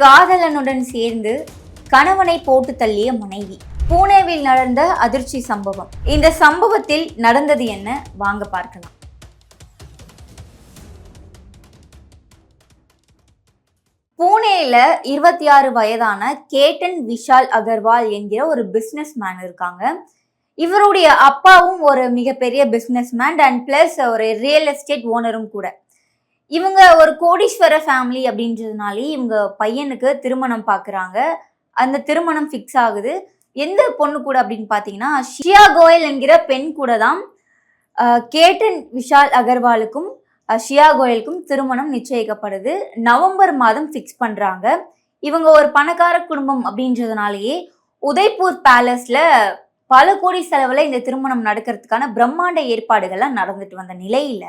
காதலனுடன் சேர்ந்து கணவனை போட்டு தள்ளிய மனைவி. பூனேவில் நடந்த அதிர்ச்சி சம்பவம். இந்த சம்பவத்தில் நடந்தது என்ன, வாங்க பார்க்கலாம். பூனேல 26 வயதான கேட்டன் விஷால் அகர்வால் என்கிற ஒரு பிசினஸ் மேன் இருக்காங்க. இவருடைய அப்பாவும் ஒரு மிகப்பெரிய பிசினஸ் மேன் அண்ட் பிளஸ் ஒரு ரியல் எஸ்டேட் ஓனரும் கூட. இவங்க ஒரு கோடீஸ்வர ஃபேமிலி அப்படின்றதுனாலே இவங்க பையனுக்கு திருமணம் பார்க்குறாங்க. அந்த திருமணம் ஃபிக்ஸ் ஆகுது. எந்த பொண்ணு கூட அப்படின்னு பார்த்தீங்கன்னா ஷியா கோயல் என்கிற பெண் கூட தான் கேட்டன் விஷால் அகர்வாலுக்கும் ஷியா கோயலுக்கும் திருமணம் நிச்சயிக்கப்படுது. நவம்பர் மாதம் ஃபிக்ஸ் பண்ணுறாங்க. இவங்க ஒரு பணக்கார குடும்பம் அப்படின்றதுனாலேயே உதய்பூர் பேலஸில் பல கோடி செலவில் இந்த திருமணம் நடக்கிறதுக்கான பிரம்மாண்ட ஏற்பாடுகள்லாம் நடந்துட்டு வந்த நிலையில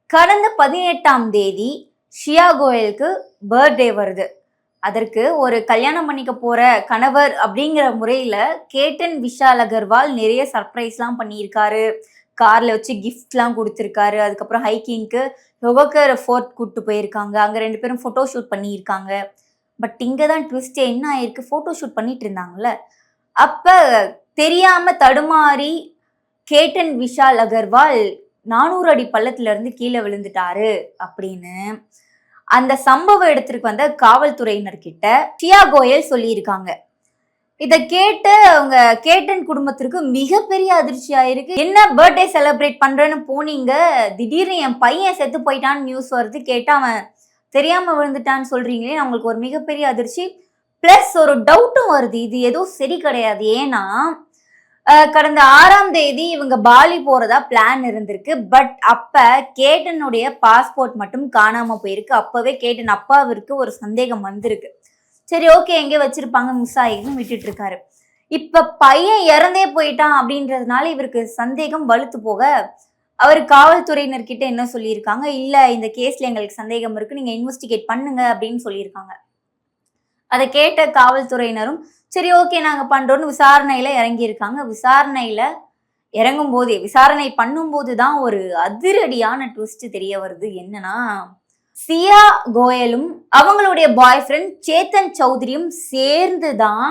கடந்த 18ஆம் தேதி ஷியா கோயலுக்கு பர்த்டே வருது. அதற்கு ஒரு கல்யாணம் பண்ணிக்க போற கணவர் அப்படிங்கிற முறையில கேட்டன் விஷால் அகர்வால் நிறைய சர்ப்ரைஸ்லாம் பண்ணியிருக்காரு. கார்ல வச்சு கிஃப்ட்லாம் கொடுத்துருக்காரு. அதுக்கப்புறம் ஹைக்கிங்க்கு லொகக்கர் ஃபோர்ட் கூப்பிட்டு போயிருக்காங்க. அங்க 2 பேரும் ஃபோட்டோ ஷூட் பண்ணியிருக்காங்க. பட் இங்கே தான் ட்விஸ்ட் என்ன ஆயிருக்கு, ஃபோட்டோ ஷூட் பண்ணிட்டு இருந்தாங்கல்ல, அப்ப தெரியாம தடுமாறி கேட்டன் விஷால் அகர்வால் 400 அடி பள்ளத்துல இருந்து கீழே விழுந்துட்டாரு அப்படின்னு அந்த சம்பவ இடத்திற்கு வந்த காவல்துறையினர்கிட்ட ஷியா கோயல் சொல்லியிருக்காங்க. இதை கேட்டு அவங்க கேட்டன் குடும்பத்திற்கு மிகப்பெரிய அதிர்ச்சி ஆயிருக்கு. என்ன பர்த்டே செலிப்ரேட் பண்றேன்னு போனீங்க, திடீர்னு என் பையன் செத்து போயிட்டான்னு நியூஸ் வருது, கேட்டா அவன் தெரியாம விழுந்துட்டான்னு சொல்றீங்களே, அவங்களுக்கு ஒரு மிகப்பெரிய அதிர்ச்சி. பிளஸ் ஒரு டவுட்டும் வருது, இது ஏதோ சரி கிடையாது. ஏன்னா கடந்த 6ஆம் தேதி இவங்க பாலி போறதா பிளான் இருந்திருக்கு. பட் அப்ப கேட்டனுடைய பாஸ்போர்ட் மட்டும் காணாம போயிருக்கு. அப்பவே கேட்டன் அப்பாவிற்கு ஒரு சந்தேகம் வந்திருக்கு. சரி, ஓகே, எங்கே வச்சிருப்பாங்க, மிஸ் ஆகின்னு விட்டுட்டு இருக்காரு. இப்ப பையன் இறந்தே போயிட்டான் அப்படின்றதுனால இவருக்கு சந்தேகம் வலுத்து போக அவர் காவல்துறையினர்கிட்ட என்ன சொல்லியிருக்காங்க, இல்ல இந்த கேஸ்ல எங்களுக்கு சந்தேகம் இருக்கு, நீங்க இன்வெஸ்டிகேட் பண்ணுங்க அப்படின்னு சொல்லியிருக்காங்க. அதை கேட்ட காவல்துறையினரும் சரி, ஓகே, நாங்க பண்றோம்னு விசாரணையில இறங்கியிருக்காங்க. விசாரணையில இறங்கும் போதே, விசாரணை பண்ணும்போது தான் ஒரு அதிரடியான ட்விஸ்ட் தெரிய வருது. என்னன்னா, ஷியா கோயலும் அவங்களுடைய பாய் ஃப்ரெண்ட் சேத்தன் சௌத்ரியும் சேர்ந்து தான்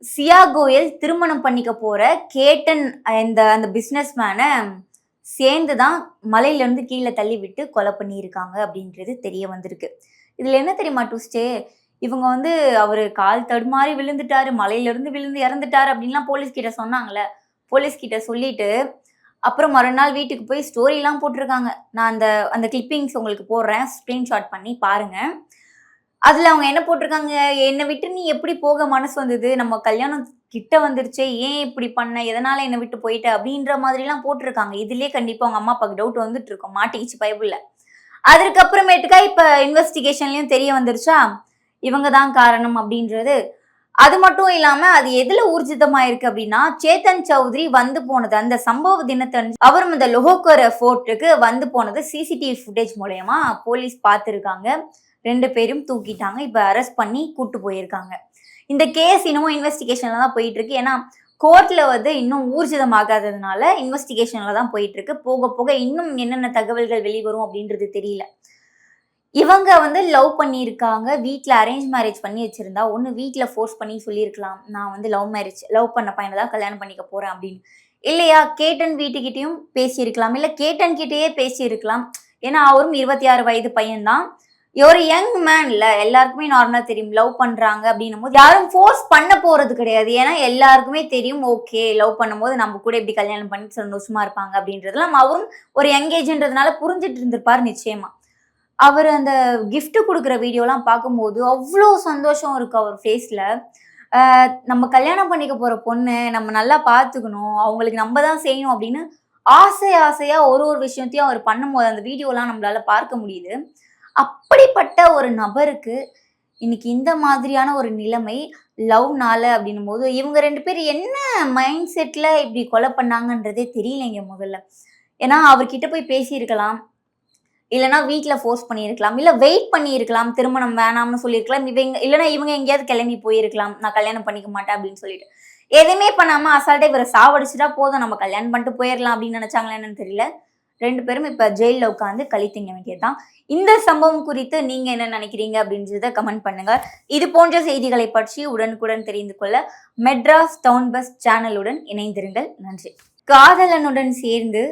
ஷியா கோயல் திருமணம் பண்ணிக்க போற கேட்டன் அந்த பிசினஸ் மேனை சேர்ந்து தான் மலையில இருந்து கீழே தள்ளி விட்டு கொலை பண்ணியிருக்காங்க அப்படின்றது தெரிய வந்திருக்கு. இதுல என்ன தெரியுமா ட்விஸ்ட், இவங்க அவரு கால் தடுமாறி விழுந்துட்டாரு, மலையிலிருந்து விழுந்து இறந்துட்டாரு அப்படின்லாம் போலீஸ் கிட்ட சொன்னாங்கல்ல. போலீஸ் கிட்ட சொல்லிட்டு அப்புறம் மறுநாள் வீட்டுக்கு போய் ஸ்டோரிலாம் போட்டிருக்காங்க. நான் அந்த கிளிப்பிங்ஸ் உங்களுக்கு போடுறேன், ஸ்கிரீன்ஷாட் பண்ணி பாருங்க. அதுல அவங்க என்ன போட்டிருக்காங்க, என்னை விட்டு நீ எப்படி போக மனசு வந்தது, நம்ம கல்யாணம் கிட்ட வந்துருச்சு, ஏன் இப்படி பண்ண, எதனால என்னை விட்டு போயிட்ட அப்படின்ற மாதிரிலாம் போட்டிருக்காங்க. இதுலயே கண்டிப்பா அவங்க அம்மா அப்பாவுக்கு டவுட் வந்துட்டு இருக்கும், மாட்டிக்கிச்சு பைபிள்ல. அதுக்கப்புறமேட்டுக்கா இப்ப இன்வெஸ்டிகேஷன்லயும் தெரிய வந்துருச்சா இவங்க தான் காரணம் அப்படின்றது. அது மட்டும் இல்லாம அது எதுல ஊர்ஜிதமாயிருக்கு அப்படின்னா, சேத்தன் சௌத்ரி வந்து போனது அந்த சம்பவ தினத்தன்று அவரும் இந்த லொஹோக்கர் ஃபோர்ட்டுக்கு வந்து போனது சிசிடிவி ஃபுட்டேஜ் மூலயமா போலீஸ் பார்த்துருக்காங்க. 2 பேரும் தூக்கிட்டாங்க. இப்ப அரெஸ்ட் பண்ணி கூட்டு போயிருக்காங்க. இந்த கேஸ் இன்னமும் இன்வெஸ்டிகேஷன்ல தான் போயிட்டு இருக்கு. ஏன்னா கோர்ட்ல இன்னும் ஊர்ஜிதமாகாததுனால இன்வெஸ்டிகேஷன்ல தான் போயிட்டு இருக்கு. போக போக இன்னும் என்னென்ன தகவல்கள் வெளிவரும் அப்படின்றது தெரியல. இவங்க லவ் பண்ணியிருக்காங்க. வீட்டில் அரேஞ்ச் மேரேஜ் பண்ணி வச்சிருந்தா ஒன்று வீட்டில் ஃபோர்ஸ் பண்ணி சொல்லியிருக்கலாம், நான் லவ் பண்ண பையனை தான் கல்யாணம் பண்ணிக்க போறேன் அப்படின்னு. இல்லையா, கேட்டன் வீட்டுக்கிட்டையும் பேசியிருக்கலாம், இல்லை கேட்டன் கிட்டேயே பேசியிருக்கலாம். ஏன்னா அவரும் 26 வயது பையன்தான். ஒரு யங் மேன் இல்லை, எல்லாருக்குமே நார்மலா தெரியும் லவ் பண்றாங்க அப்படின்னும் போது யாரும் ஃபோர்ஸ் பண்ண போறது கிடையாது. ஏன்னா எல்லாருக்குமே தெரியும், ஓகே, லவ் பண்ணும் போது நம்ம கூட இப்படி கல்யாணம் பண்ணி சந்தோஷமா இருப்பாங்க அப்படின்றதுலாம் அவரும் ஒரு யங்கேஜ்ன்றதுனால புரிஞ்சுட்டு இருந்திருப்பாரு நிச்சயமா. அவர் அந்த கிஃப்ட் கொடுக்குற வீடியோலாம் பார்க்கும்போது அவ்வளோ சந்தோஷம் இருக்கு அவர் ஃபேஸில். நம்ம கல்யாணம் பண்ணிக்க போகிற பொண்ணு நம்ம நல்லா பார்த்துக்கணும், அவங்களுக்கு நம்ம தான் செய்யணும் அப்படின்னு ஆசையாக ஒரு விஷயத்தையும் அவர் பண்ணும்போது அந்த வீடியோலாம் நம்மளால பார்க்க முடியுது. அப்படிப்பட்ட ஒரு நபருக்கு இன்னைக்கு இந்த மாதிரியான ஒரு நிலைமை லவ்னால அப்படின்னும் போது இவங்க 2 பேர் என்ன மைண்ட் செட்டில் இப்படி கொலை பண்ணாங்கன்றதே தெரியலைங்க முதல்ல. ஏன்னா அவர்கிட்ட போய் பேசியிருக்கலாம், இல்லைனா வீட்டில் ஃபோர்ஸ் பண்ணியிருக்கலாம், இல்லை வெயிட் பண்ணியிருக்கலாம், திருமணம் வேணாம்னு சொல்லியிருக்கலாம், இல்லைனா இவங்க எங்கேயாவது கிளம்பி போயிருக்கலாம், நான் கல்யாணம் பண்ணிக்க மாட்டேன் அப்படின்னு சொல்லிட்டு. எதுவுமே பண்ணாமல் அசால்ட்டாக இவரை சாவடிச்சுட்டா போதும், நம்ம கல்யாணம் பண்ணிட்டு போயிடலாம் அப்படின்னு நினச்சாங்களா என்னன்னு தெரியல. 2 பேரும் இப்ப ஜெயில்ல உட்கார்ந்து களி திங்க வேண்டியதுதான். இந்த சம்பவம் குறித்து நீங்க என்ன நினைக்கிறீங்க அப்படின்றத கமெண்ட் பண்ணுங்க. இது போன்ற செய்திகளை பற்றி உடனுக்குடன் தெரிந்து கொள்ள மெட்ராஸ் டவுன் பஸ் சேனலுடன் இணைந்திருங்கள். நன்றி. காதலனுடன் சேர்ந்து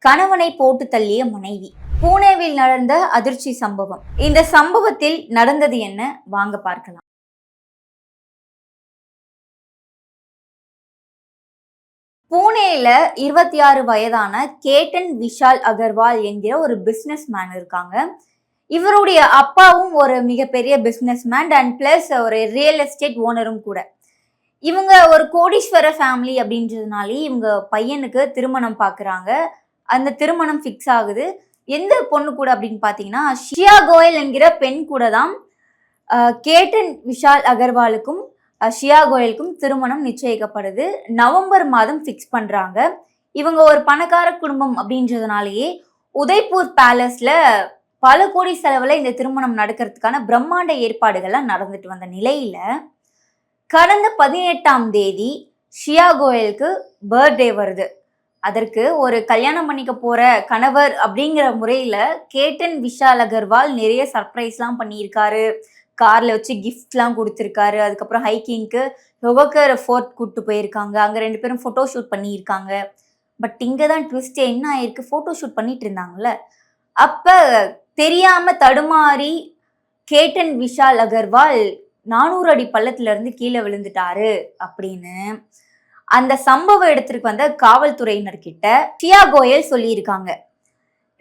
கணவனை போட்டு தள்ளிய மனைவி. புனேவில் நடந்த அதிர்ச்சி சம்பவம். இந்த சம்பவத்தில் நடந்தது என்ன, வாங்க பார்க்கலாம். பூனேல 26 வயதான கேட்டன் விஷால் அகர்வால் என்கிற ஒரு பிசினஸ் மேன் இருக்காங்க. இவருடைய அப்பாவும் ஒரு மிகப்பெரிய பிசினஸ் மேன் அண்ட் பிளஸ் ஒரு ரியல் எஸ்டேட் ஓனரும் கூட. இவங்க ஒரு கோடீஸ்வர ஃபேமிலி அப்படின்றதுனாலே இவங்க பையனுக்கு திருமணம் பார்க்குறாங்க. அந்த திருமணம் ஃபிக்ஸ் ஆகுது. எந்த பொண்ணு கூட அப்படின்னு பார்த்தீங்கன்னா ஷியா கோயல் என்கிற பெண் கூட தான் கேட்டன் விஷால் அகர்வாலுக்கும் ஷியா கோயலுக்கும் திருமணம் நிச்சயிக்கப்படுது. நவம்பர் மாதம் ஃபிக்ஸ் பண்றாங்க. இவங்க ஒரு பணக்கார குடும்பம் அப்படின்றதுனாலேயே உதய்பூர் பேலஸ்ல பல கோடி செலவுல இந்த திருமணம் நடக்கிறதுக்கான பிரம்மாண்ட ஏற்பாடுகள்லாம் நடந்துட்டு வந்த நிலையில கடந்த 18ஆம் தேதி ஷியா கோயலுக்கு பர்த்டே வருது. அதற்கு ஒரு கல்யாணம் பண்ணிக்க போற கணவர் அப்படிங்கிற முறையில கேட்டன் விஷால் அகர்வால் நிறைய சர்ப்ரைஸ்லாம் பண்ணியிருக்காரு. கார்ல வச்சு கிஃப்ட்லாம் கொடுத்துருக்காரு. அதுக்கப்புறம் ஹைக்கிங்க்கு லொகோக்கர் ஃபோர்ட் கூப்பிட்டு போயிருக்காங்க. அங்க 2 பேரும் ஃபோட்டோ ஷூட் பண்ணியிருக்காங்க. பட் இங்கே தான் ட்விஸ்ட் என்ன ஆயிருக்கு, ஃபோட்டோ ஷூட் பண்ணிட்டு இருந்தாங்கல்ல, அப்ப தெரியாம தடுமாறி கேட்டன் விஷால் அகர்வால் 400 அடி பள்ளத்துல இருந்து கீழே விழுந்துட்டாரு அப்படின்னு அந்த சம்பவ இடத்திற்கு வந்த காவல்துறையினர்கிட்ட ஷியா கோயல் சொல்லியிருக்காங்க.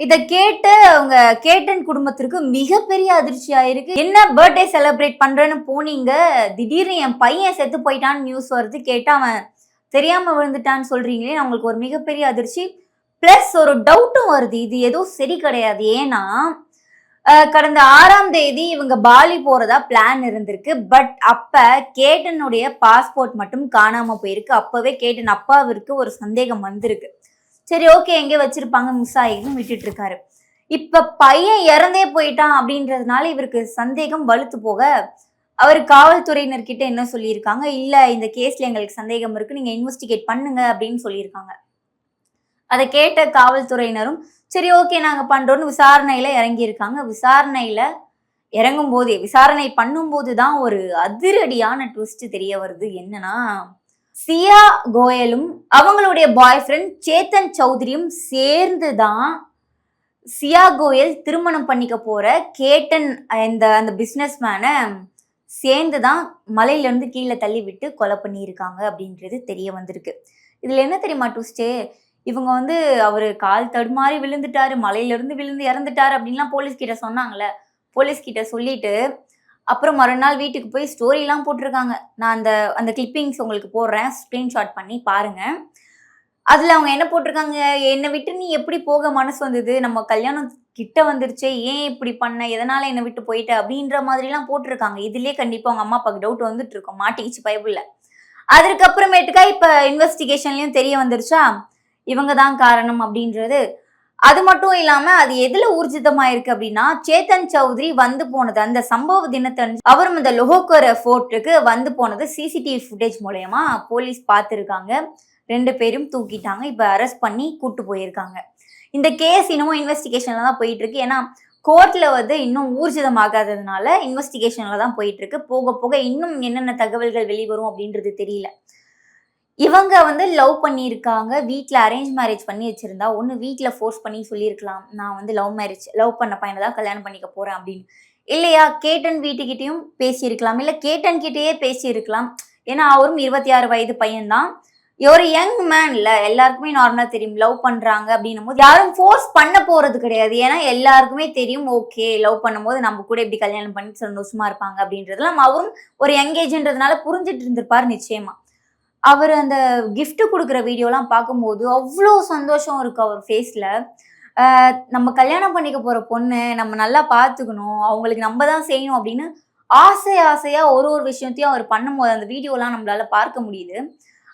இதை கேட்டு அவங்க கேட்டன் குடும்பத்திற்கு மிகப்பெரிய அதிர்ச்சி ஆயிருக்கு. என்ன பர்த்டே செலிப்ரேட் பண்றேன்னு போனீங்க, திடீர்னு என் பையன் செத்து போயிட்டான்னு நியூஸ் வருது, கேட்டா அவன் தெரியாம விழுந்துட்டான்னு சொல்றீங்களே, அவங்களுக்கு ஒரு மிகப்பெரிய அதிர்ச்சி. பிளஸ் ஒரு டவுட்டும் வருது, இது ஏதோ சரி கிடையாது. ஏன்னா கடந்த 6ஆம் தேதி இவங்க பாலி போறதா பிளான் இருந்திருக்கு. பட் அப்ப கேட்டனுடைய பாஸ்போர்ட் மட்டும் காணாம போயிருக்கு. அப்பவே கேட்டன் அப்பாவிற்கு ஒரு சந்தேகம் வந்திருக்கு. சரி ஓகே, எங்கே வச்சிருப்பாங்க, மிஸ் ஆகிடும் விட்டுட்டு இருக்காரு. இப்ப பையன் இறந்தே போயிட்டான் அப்படின்றதுனால இவருக்கு சந்தேகம் வலுத்து போக அவர் காவல்துறையினர்கிட்ட என்ன சொல்லியிருக்காங்க, இல்ல இந்த கேஸ்ல எங்களுக்கு சந்தேகம் இருக்கு, நீங்க இன்வெஸ்டிகேட் பண்ணுங்க அப்படின்னு சொல்லியிருக்காங்க. அதை கேட்ட காவல்துறையினரும் சரி ஓகே நாங்க பண்றோம்னு விசாரணையில இறங்கியிருக்காங்க. விசாரணை பண்ணும்போது தான் ஒரு அதிரடியான ட்விஸ்ட் தெரிய வருது. என்னன்னா, சியா கோயலும் அவங்களுடைய பாய் ஃப்ரெண்ட் சேத்தன் சௌத்ரியும் சேர்ந்து தான் சியா கோயல் திருமணம் பண்ணிக்க போற கேட்டன் அந்த பிசினஸ் மேனை சேர்ந்து தான் மலையிலிருந்து கீழே தள்ளி விட்டு கொலை பண்ணியிருக்காங்க அப்படின்றது தெரிய வந்திருக்கு. இதுல என்ன தெரியுமா ட்விஸ்டே, இவங்க அவரு கால் தடுமாறி விழுந்துட்டாரு, மலையிலிருந்து விழுந்து இறந்துட்டாரு அப்படின்லாம் போலீஸ் கிட்ட சொன்னாங்கல்ல. போலீஸ் கிட்ட சொல்லிட்டு அப்புறம் மறுநாள் வீட்டுக்கு போய் ஸ்டோரிலாம் போட்டிருக்காங்க. நான் அந்த கிளிப்பிங்ஸ் உங்களுக்கு போடுறேன், ஸ்க்ரீன்ஷாட் பண்ணி பாருங்க. அதுல அவங்க என்ன போட்டிருக்காங்க, என்னை விட்டு நீ எப்படி போக மனசு வந்தது, நம்ம கல்யாணம் கிட்ட வந்துருச்சே, ஏன் இப்படி பண்ண, எதனால என்னை விட்டு போயிட்ட அப்படின்ற மாதிரிலாம் போட்டிருக்காங்க. இதுலயே கண்டிப்பா அவங்க அம்மா அப்பாவுக்கு டவுட் வந்துட்டு இருக்கும், மாட்டிக்கிச்சு பைபிள்ல. அதுக்கப்புறமேட்டுக்கா இப்ப இன்வெஸ்டிகேஷன்லயும் தெரிய வந்துருச்சா இவங்க தான் காரணம் அப்படின்றது. அது மட்டும் இல்லாம அது எதுல ஊர்ஜிதமாயிருக்கு அப்படின்னா, சேத்தன் சௌத்ரி வந்து போனது அந்த சம்பவ தினத்தன்று அவரும் இந்த லொஹோக்கர் ஃபோர்ட்டுக்கு வந்து போனது சிசிடிவி ஃபுட்டேஜ் மூலயமா போலீஸ் பார்த்துருக்காங்க. 2 பேரும் தூக்கிட்டாங்க. இப்ப அரெஸ்ட் பண்ணி கூட்டு போயிருக்காங்க. இந்த கேஸ் இன்னமும் இன்வெஸ்டிகேஷன்ல தான் போயிட்டு இருக்கு. ஏன்னா கோர்ட்ல இன்னும் ஊர்ஜிதமாகாததுனால இன்வெஸ்டிகேஷன்ல தான் போயிட்டு இருக்கு. போக போக இன்னும் என்னென்ன தகவல்கள் வெளிவரும் அப்படின்றது தெரியல. இவங்க லவ் பண்ணியிருக்காங்க. வீட்டில் அரேஞ்ச் மேரேஜ் பண்ணி வச்சிருந்தா, ஒன்று வீட்டில் ஃபோர்ஸ் பண்ணி சொல்லியிருக்கலாம், நான் லவ் பண்ண பையனை தான் கல்யாணம் பண்ணிக்க போறேன் அப்படின்னு. இல்லையா கேட்டன் வீட்டுக்கிட்டையும் பேசியிருக்கலாம், இல்லை கேட்டன் கிட்டேயே பேசியிருக்கலாம். ஏன்னா அவரும் 26 வயது பையன்தான். ஒரு யங் மேன் இல்ல, எல்லாருக்குமே நார்மலா தெரியும் லவ் பண்றாங்க அப்படின்னும் போது யாரும் ஃபோர்ஸ் பண்ண போறது கிடையாது. ஏன்னா எல்லாருக்குமே தெரியும், ஓகே லவ் பண்ணும்போது நம்ம கூட இப்படி கல்யாணம் பண்ணி சந்தோஷமா இருப்பாங்க அப்படின்றதுலாம் அவரும் ஒரு யங்கேஜ்ன்றதுனால புரிஞ்சுட்டு இருந்திருப்பாரு நிச்சயமா. அவர் அந்த கிஃப்ட் கொடுக்குற வீடியோலாம் பார்க்கும்போது அவ்வளோ சந்தோஷம் இருக்கு அவர் ஃபேஸ்ல. நம்ம கல்யாணம் பண்ணிக்க போற பொண்ணு நம்ம நல்லா பார்த்துக்கணும், அவங்களுக்கு நம்ம தான் செய்யணும் அப்படின்னு ஆசையா ஒரு விஷயத்தையும் அவர் பண்ணும்போது அந்த வீடியோலாம் நம்மளால பார்க்க முடியுது.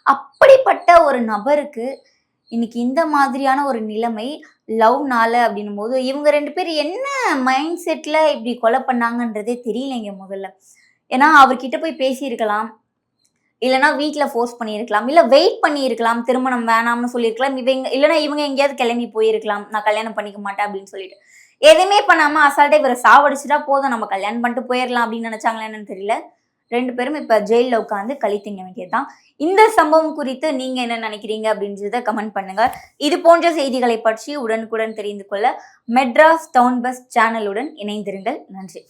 அப்படிப்பட்ட ஒரு நபருக்கு இன்னைக்கு இந்த மாதிரியான ஒரு நிலைமை லவ்னால அப்படின்னும் போது இவங்க 2 பேர் என்ன மைண்ட் செட்ல இப்படி கொலை பண்ணாங்கன்றதே தெரியலைங்க முதல்ல. ஏன்னா அவர்கிட்ட போய் பேசியிருக்கலாம், இல்லைன்னா வீட்ல ஃபோர்ஸ் பண்ணியிருக்கலாம், இல்ல வெயிட் பண்ணியிருக்கலாம், திருமணம் வேணாம்னு சொல்லியிருக்கலாம், இல்லைன்னா இவங்க எங்கேயாவது கிளம்பி போயிருக்கலாம், நான் கல்யாணம் பண்ணிக்க மாட்டேன் அப்படின்னு சொல்லிட்டு. எதுவுமே பண்ணாம அசால்ட்டா இவர சாவடிச்சுட்டா போதும், நம்ம கல்யாணம் பண்ணிட்டு போயிரலாம் அப்படின்னு நினைச்சாங்களா என்னன்னு தெரியல. 2 பேரும் இப்ப ஜெயில்ல உட்கார்ந்து களி திங்க வேண்டியதுதான். இந்த சம்பவம் குறித்து நீங்க என்ன நினைக்கிறீங்க அப்படின்றத கமெண்ட் பண்ணுங்க. இது போன்ற செய்திகளை பற்றி உடனுக்குடன் தெரிந்து கொள்ள மெட்ராஸ் டவுன் பஸ் சேனலுடன் இணைந்திருங்கள். நன்றி.